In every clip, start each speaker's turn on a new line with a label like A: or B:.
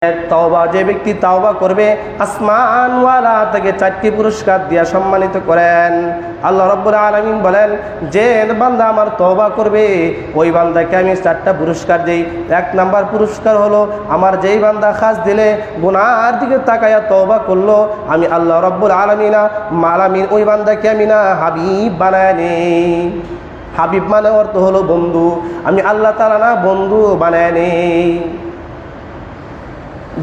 A: তওবা, যে ব্যক্তি তওবা করবে আসমানওয়ালা তাকে 4টি পুরস্কার দিয়া সম্মানিত করেন। আল্লাহ রাব্বুল আলামিন বলেন, যে বান্দা আমার তওবা করবে ওই বান্দাকে আমি 4টা পুরস্কার দেই। 1 নাম্বার পুরস্কার হলো, আমার যেই বান্দা খাস দিলে গুনার দিকে তাকায়া তওবা করলো, আমি আল্লাহ রাব্বুল আলামিন ওই বান্দাকে আমি না হাবিব বানায় নেই। হাবিব মানে অর্থ হলো বন্ধু, আমি আল্লাহ তাআলা না বন্ধু বানায় নেই।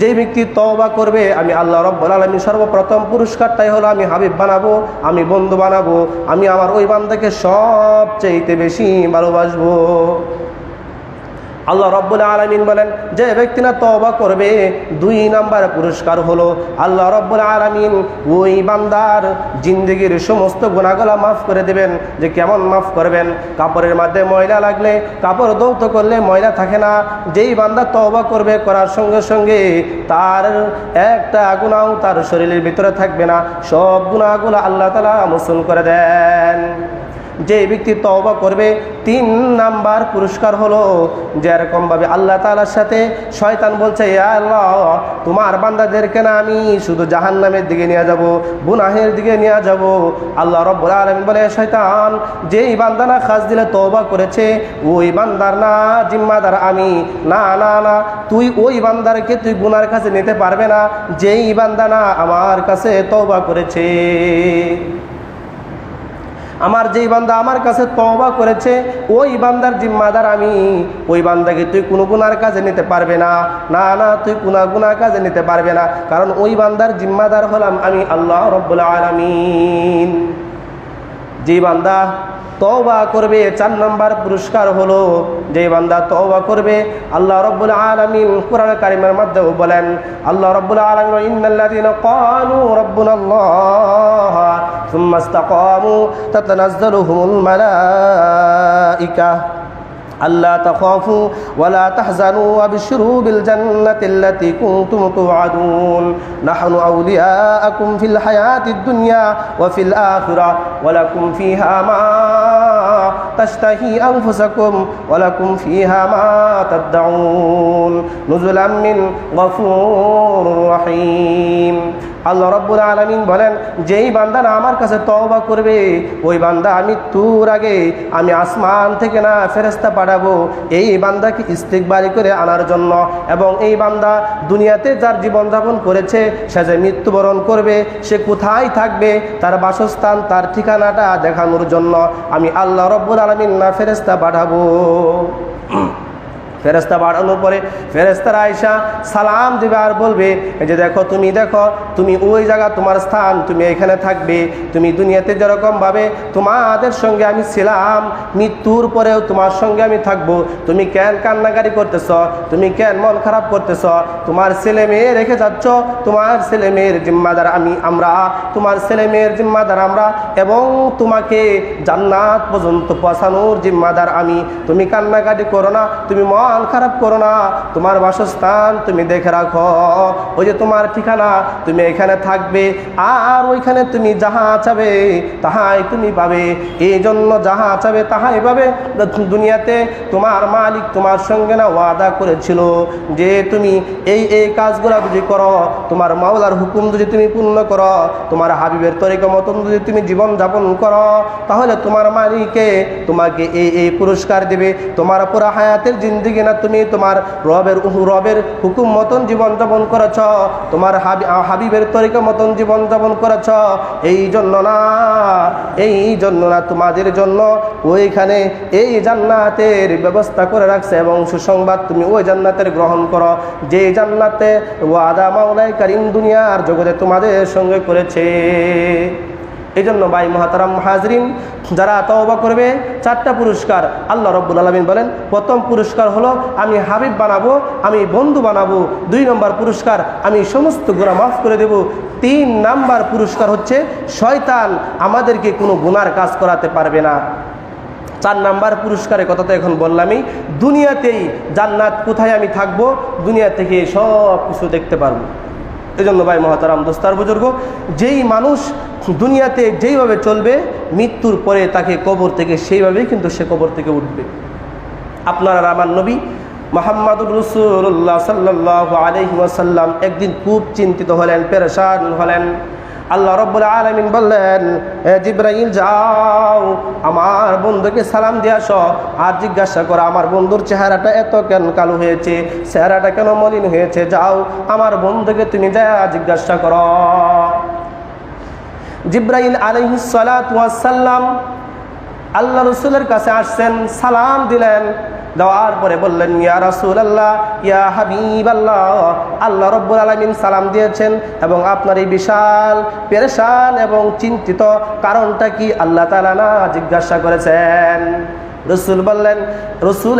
A: যে ব্যক্তি তওবা করবে আমি আল্লাহ রাব্বুল আলামিন সর্বপ্রথম পুরস্কারটাই হলো আমি হাবিব বানাবো, আমি বন্ধু বানাবো, আমি আমার ওই বান্দাকে সবচেয়ে বেশি ভালোবাসবো। আল্লাহ রাব্বুল আলামিন বলেন, যে ব্যক্তি না তওবা করবে 2 নাম্বার পুরস্কার হলো আল্লাহ রাব্বুল আলামিন ওই বান্দার জিন্দেগির সমস্ত গুনাহগুলো মাফ করে দেবেন। যে কেমন মাফ করবেন? কাপড়ের মধ্যে ময়লা লাগলে, কাপড় ধৌত করলে ময়লা থাকে না, যেই বান্দা তওবা করবে করার সঙ্গে সঙ্গে তার একটা গুনাহ তার শরীরের ভিতরে থাকবে না, সব গুনাহগুলো আল্লাহ তাআলা মোচন করে দেন। যে ব্যক্তি তওবা করবে 3 নাম্বার পুরস্কার হলো, যেরকম ভাবে আল্লাহ তাআলার সাথে শয়তান বলছে, ইয়া আল্লাহ তোমার বান্দাদেরকে না আমি শুধু জাহান্নামের দিকে নিয়ে যাব, গুনাহের দিকে নিয়ে যাব। আল্লাহ রাব্বুল আলামিন বলে, শয়তান যেই বান্দা না খাস দিলে তওবা করেছে ওই বান্দার না জিম্মাদার আমি। না না না, তুই ওই বান্দারকে তুই গুনার কাছে নিতে পারবে না যেই বান্দা না আমার কাছে তওবা করেছে। আমার যেই বান্দা আমার কাছে তওবা করেছে ওই বান্দার জিম্মাদার আমি। ওই বান্দাকে তুই কোনো গুনার কাজে নিতে পারবে না। না না, তুই কোনো গুনার কাজে নিতে পারবে না, কারণ ওই বান্দার জিম্মাদার হলাম আমি আল্লাহ রাব্বুল আলামিন। যে বান্দা তওবা করবে 4 নাম্বার পুরস্কার হলো, যে বান্দা তওবা করবে আল্লাহ রাব্বুল আলামিন কোরআন কারীমের মধ্যে বলেন, আল্লাহ রাব্বুল আলামিন ইন্নাল্লাযীনা ক্বালু রাব্বুনাল্লাহ সুম্মা ইসতাকামু তাতানাজ্জালুহুমুল মালাঈকা আল্লা তাখাফু ওয়ালা তাহজানু ওয়াবশিরু বিল জান্নাতিল্লাতী কুনতুম তুআদুন নাহনু আউলিয়াআকুম ফিল হায়াতিদ দুনিয়া ওয়া ফিল আখিরাহ ওয়া লাকুম ফিহা মা তাশতাহি আনফুসাকুম ওয়া লাকুম ফিহা মা তাদউন নুজুলাম মিন গফুরির রহিম। আল্লাহ রাব্বুল আলামিন বলেন, যেই বান্দা না আমার কাছে তওবা করবে ওই বান্দা আমি মৃত্যুর আগে আমি আসমান থেকে না ফেরেশতা পাঠাবো এই বান্দাকে ইস্তিগফারি করে আনার জন্য, এবং এই বান্দা দুনিয়াতে যার জীবনযাপন করেছে সে যে মৃত্যুবরণ করবে সে কোথায় থাকবে তার বাসস্থান তার ঠিকানাটা দেখানোর জন্য আমি আল্লাহ রাব্বুল আলামিন না ফেরেশতা পাঠাবো। ফেরেশতা বাড়ানোর পরে ফেরেশতারা আয়েশা সালাম দিবে আর বলবে, এই যে দেখো তুমি ওই জায়গা তোমার স্থান, তুমি এখানে থাকবে। তুমি দুনিয়াতে যেরকমভাবে তোমাদের সঙ্গে আমি ছিলাম মৃত্যুর পরেও তোমার সঙ্গে আমি থাকবো। তুমি কেন কান্নাকারি করতেছ? তুমি কেন মন খারাপ করতেছ? তোমার ছেলে মেয়ে রেখে যাচ্ছ, তোমার ছেলে মেয়ের জিম্মাদার আমরা, তোমার ছেলে মেয়ের জিম্মাদার আমরা, এবং তোমাকে জান্নাত পর্যন্ত পৌঁছানোর জিম্মাদার আমি। তুমি কান্নাকাটি করো না, তুমি মন খারাপ করো না, তোমার বাসস্থান তুমি দেখে রাখো, ওই যে তোমার ঠিকানা তুমি এখানে থাকবে, আর ওইখানে তুমি যাহা চাবে তাহাই তুমি পাবে। এই জন্য যাহা চাবে তাহাই পাবে। দুনিয়াতে তোমার মালিক তোমার সঙ্গে না ওয়াদা করেছিল যে তুমি এই কাজগুলো যদি করো, তোমার মাওলার হুকুম যদি তুমি পূর্ণ করো, তোমার হাবিবের তরিকা মতন যদি তুমি জীবন যাপন করো, তাহলে তোমার মালিকে তোমাকে এই পুরস্কার দেবে। তোমার পুরা হায়াতের জিন্দেগি না তুমি তোমার রবের হুকুম মতন জীবন যাপন করেছ, তোমার হাবিবের তরিকা মতন জীবন যাপন করেছ, এই জন্য না তোমাদের জন্য ওইখানে এই জান্নাতের ব্যবস্থা করে রাখছে, এবং সুসংবাদ তুমি ওই জান্নাতের গ্রহণ করো যে জান্নাতে ওয়াদা মাওলাই কারীম দুনিয়ার জগতে তোমাদের সঙ্গে করেছে। এই জন্য ভাই মুহতারাম হাজরিন, যারা তওবা করবে 4টা পুরস্কার আল্লাহ রাব্বুল আলামিন বলেন, প্রথম পুরস্কার হলো আমি হাবিব বানাবো, আমি বন্ধু বানাবো। 2 নম্বর পুরস্কার আমি সমস্ত গুনাহ মাফ করে দেব। 3 নাম্বার পুরস্কার হচ্ছে শয়তান আমাদেরকে কোনো গুনার কাজ করাতে পারবে না। 4 নাম্বার পুরস্কারের কথা তো এখন বললামই। দুনিয়াতেই জান্নাত কোথায় আমি থাকবো, দুনিয়া থেকে সব কিছু দেখতে পারবো। এই জন্য ভাই মহতারাম দোস্তার বুজুর্গ, যেই মানুষ দুনিয়াতে যেইভাবে চলবে মৃত্যুর পরে তাকে কবর থেকে সেইভাবেই কিন্তু সে কবর থেকে উঠবে। আপনার আর আমার নবী মুহাম্মাদুর রাসূলুল্লাহ সাল্লাল্লাহু আলাইহি ওয়াসাল্লাম একদিন খুব চিন্তিত হলেন, পেরেশান হলেন। আল্লাহ রাব্বুল আলামিন বললেন, হে জিবরাইল যাও আমার বন্ধুকে সালাম দিয়ে আসো, আর জিজ্ঞাসা করো আমার বন্ধুর চেহারাটা এত কেন কালো হয়েছে, চেহারাটা কেন মলিন হয়েছে, যাও আমার বন্ধুকে তুমি যা জিজ্ঞাসা করো। জিবরাইল আলাইহিস সালাতু ওয়াস সালাম আল্লাহ রাসূলের কাছে আসছেন, সালাম দিলেন, দেওয়ার পরে বললেন, ইয়া রাসূলুল্লাহ, ইয়া হাবিবাল্লাহ, আল্লাহ রাব্বুল আলামিন সালাম দিয়েছেন এবং আপনার এই বিশাল পেরেশান এবং চিন্তিত কারণটা কি আল্লাহ তাআলা না জিজ্ঞাসা করেছেন। রাসূল বললেন, রাসূল